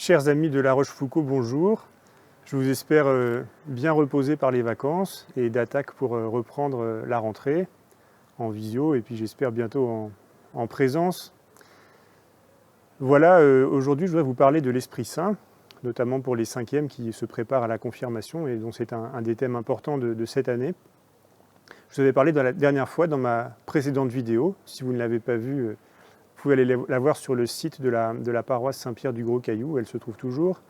Chers amis de La Rochefoucauld, bonjour. Je vous espère bien reposés par les vacances et d'attaque pour reprendre la rentrée en visio et puis j'espère bientôt en présence. Voilà, aujourd'hui je voudrais vous parler de l'Esprit Saint, notamment pour les cinquièmes qui se préparent à la confirmation et dont c'est un des thèmes importants de cette année. Je vous avais parlé la dernière fois dans ma précédente vidéo. Si vous ne l'avez pas vue, vous pouvez aller la voir sur le site de la paroisse Saint-Pierre du Gros-Caillou, elle se trouve toujours.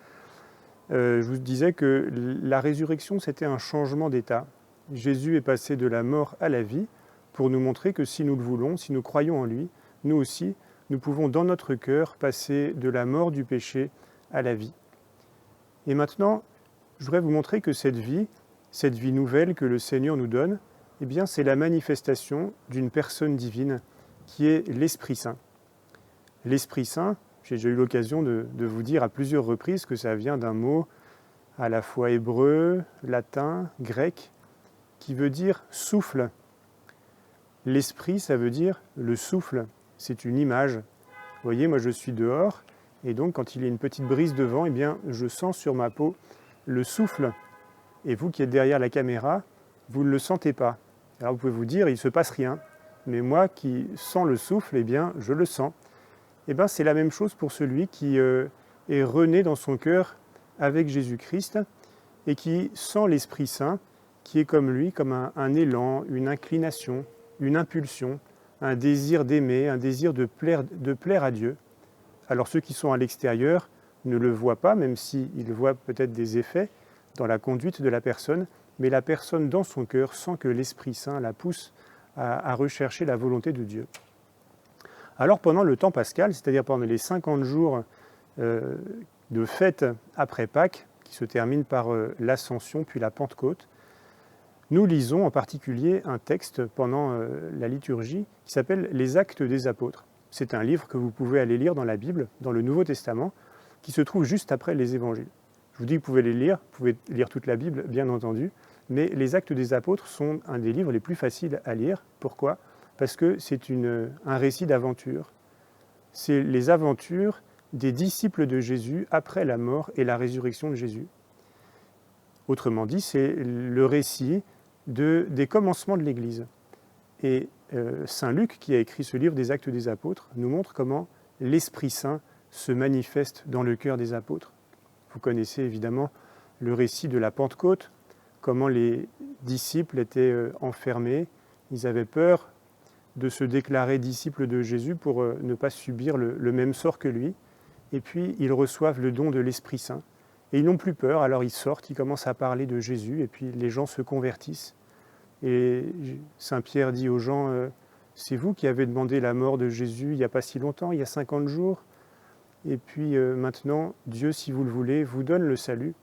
Je vous disais que la résurrection, c'était un changement d'état. Jésus est passé de la mort à la vie pour nous montrer que si nous le voulons, si nous croyons en lui, nous aussi, nous pouvons dans notre cœur passer de la mort du péché à la vie. Et maintenant, je voudrais vous montrer que cette vie nouvelle que le Seigneur nous donne, eh bien, c'est la manifestation d'une personne divine qui est l'Esprit Saint. L'Esprit Saint, j'ai déjà eu l'occasion de vous dire à plusieurs reprises que ça vient d'un mot à la fois hébreu, latin, grec, qui veut dire souffle. L'esprit, ça veut dire le souffle. C'est une image. Vous voyez, moi je suis dehors, et donc quand il y a une petite brise de vent, eh bien, je sens sur ma peau le souffle. Et vous qui êtes derrière la caméra, vous ne le sentez pas. Alors vous pouvez vous dire, il ne se passe rien. Mais moi qui sens le souffle, eh bien, je le sens. Eh bien, c'est la même chose pour celui qui est rené dans son cœur avec Jésus-Christ et qui sent l'Esprit Saint, qui est comme lui, comme un élan, une inclination, une impulsion, un désir d'aimer, un désir de plaire à Dieu. Alors ceux qui sont à l'extérieur ne le voient pas, même s'ils voient peut-être des effets dans la conduite de la personne, mais la personne dans son cœur sent que l'Esprit Saint la pousse à rechercher la volonté de Dieu. Alors pendant le temps pascal, c'est-à-dire pendant les 50 jours de fête après Pâques, qui se terminent par l'Ascension puis la Pentecôte, nous lisons en particulier un texte pendant la liturgie qui s'appelle « Les Actes des Apôtres ». C'est un livre que vous pouvez aller lire dans la Bible, dans le Nouveau Testament, qui se trouve juste après les Évangiles. Je vous dis que vous pouvez les lire, vous pouvez lire toute la Bible, bien entendu, mais les Actes des Apôtres sont un des livres les plus faciles à lire. Pourquoi ? Parce que c'est un récit d'aventure. C'est les aventures des disciples de Jésus après la mort et la résurrection de Jésus. Autrement dit, c'est le récit des commencements de l'Église. Et Saint Luc, qui a écrit ce livre des Actes des Apôtres, nous montre comment l'Esprit Saint se manifeste dans le cœur des apôtres. Vous connaissez évidemment le récit de la Pentecôte, comment les disciples étaient enfermés, ils avaient peur de se déclarer disciples de Jésus pour ne pas subir le même sort que lui. Et puis, ils reçoivent le don de l'Esprit Saint. Et ils n'ont plus peur, alors ils sortent, ils commencent à parler de Jésus, et puis les gens se convertissent. Et Saint Pierre dit aux gens, c'est vous qui avez demandé la mort de Jésus il n'y a pas si longtemps, il y a 50 jours. Et puis maintenant, Dieu, si vous le voulez, vous donne le salut.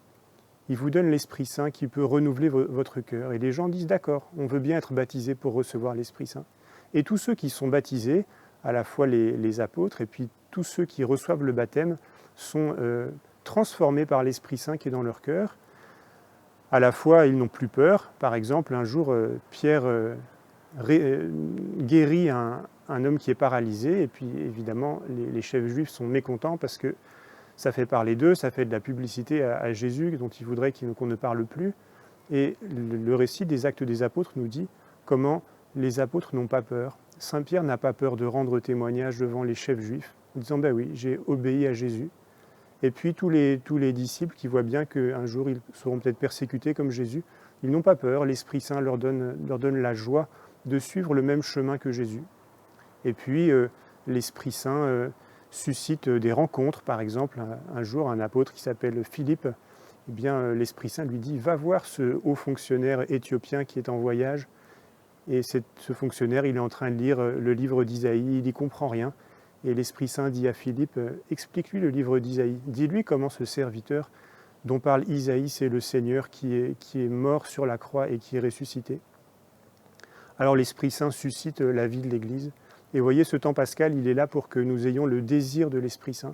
Il vous donne l'Esprit Saint qui peut renouveler votre cœur. Et les gens disent, d'accord, on veut bien être baptisés pour recevoir l'Esprit Saint. Et tous ceux qui sont baptisés, à la fois les apôtres et puis tous ceux qui reçoivent le baptême, sont transformés par l'Esprit Saint qui est dans leur cœur. À la fois, ils n'ont plus peur. Par exemple, un jour, Pierre guérit un homme qui est paralysé. Et puis, évidemment, les chefs juifs sont mécontents parce que ça fait parler d'eux, ça fait de la publicité à Jésus dont ils voudraient qu'on ne parle plus. Et le récit des Actes des Apôtres nous dit comment les apôtres n'ont pas peur. Saint Pierre n'a pas peur de rendre témoignage devant les chefs juifs, en disant « ben oui, j'ai obéi à Jésus ». Et puis tous les disciples qui voient bien qu'un jour ils seront peut-être persécutés comme Jésus, ils n'ont pas peur, l'Esprit Saint leur donne la joie de suivre le même chemin que Jésus. Et puis l'Esprit Saint suscite des rencontres, par exemple, un jour un apôtre qui s'appelle Philippe, eh bien l'Esprit Saint lui dit « va voir ce haut fonctionnaire éthiopien qui est en voyage ». Et ce fonctionnaire, il est en train de lire le livre d'Isaïe, il n'y comprend rien. Et l'Esprit Saint dit à Philippe, explique-lui le livre d'Isaïe. Dis-lui comment ce serviteur dont parle Isaïe, c'est le Seigneur qui est mort sur la croix et qui est ressuscité. Alors l'Esprit Saint suscite la vie de l'Église. Et vous voyez, ce temps pascal, il est là pour que nous ayons le désir de l'Esprit Saint.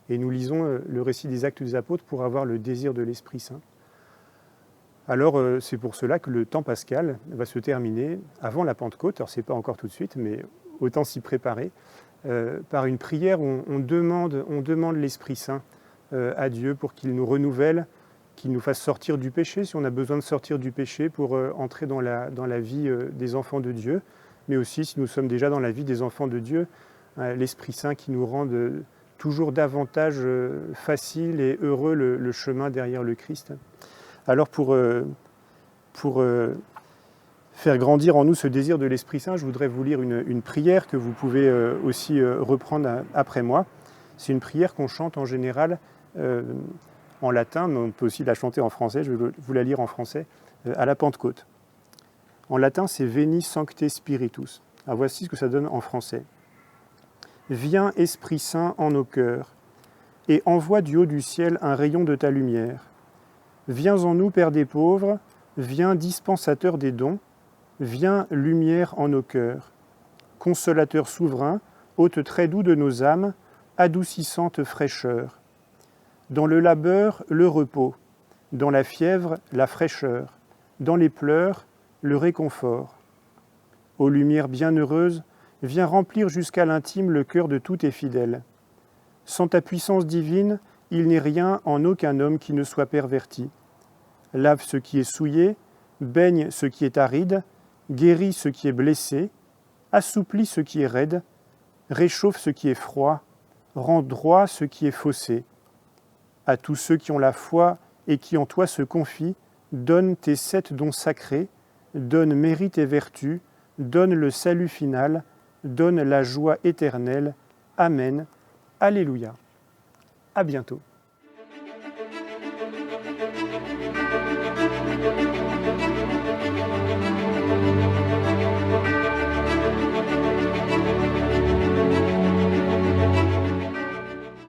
Et nous lisons le récit des Actes des Apôtres pour avoir le désir de l'Esprit Saint. Alors c'est pour cela que le temps pascal va se terminer avant la Pentecôte, alors ce n'est pas encore tout de suite, mais autant s'y préparer, par une prière où on demande l'Esprit Saint à Dieu pour qu'il nous renouvelle, qu'il nous fasse sortir du péché, si on a besoin de sortir du péché pour entrer dans la vie des enfants de Dieu, mais aussi si nous sommes déjà dans la vie des enfants de Dieu, l'Esprit Saint qui nous rend toujours davantage facile et heureux le chemin derrière le Christ. Alors pour faire grandir en nous ce désir de l'Esprit Saint, je voudrais vous lire une prière que vous pouvez aussi reprendre après moi. C'est une prière qu'on chante en général en latin, mais on peut aussi la chanter en français. Je vais vous la lire en français, à la Pentecôte. En latin, c'est « Veni Sancte Spiritus ». Alors voici ce que ça donne en français. « Viens, Esprit Saint, en nos cœurs, et envoie du haut du ciel un rayon de ta lumière. Viens en nous, Père des pauvres, viens, dispensateur des dons, viens, lumière en nos cœurs. Consolateur souverain, hôte très doux de nos âmes, adoucissante fraîcheur. Dans le labeur, le repos, dans la fièvre, la fraîcheur, dans les pleurs, le réconfort. Ô lumière bienheureuse, viens remplir jusqu'à l'intime le cœur de tous tes fidèles. Sans ta puissance divine, il n'est rien en aucun homme qui ne soit perverti. Lave ce qui est souillé, baigne ce qui est aride, guéris ce qui est blessé, assouplis ce qui est raide, réchauffe ce qui est froid, rend droit ce qui est faussé. À tous ceux qui ont la foi et qui en toi se confient, donne tes 7 dons sacrés, donne mérite et vertu, donne le salut final, donne la joie éternelle. Amen. Alléluia. À bientôt.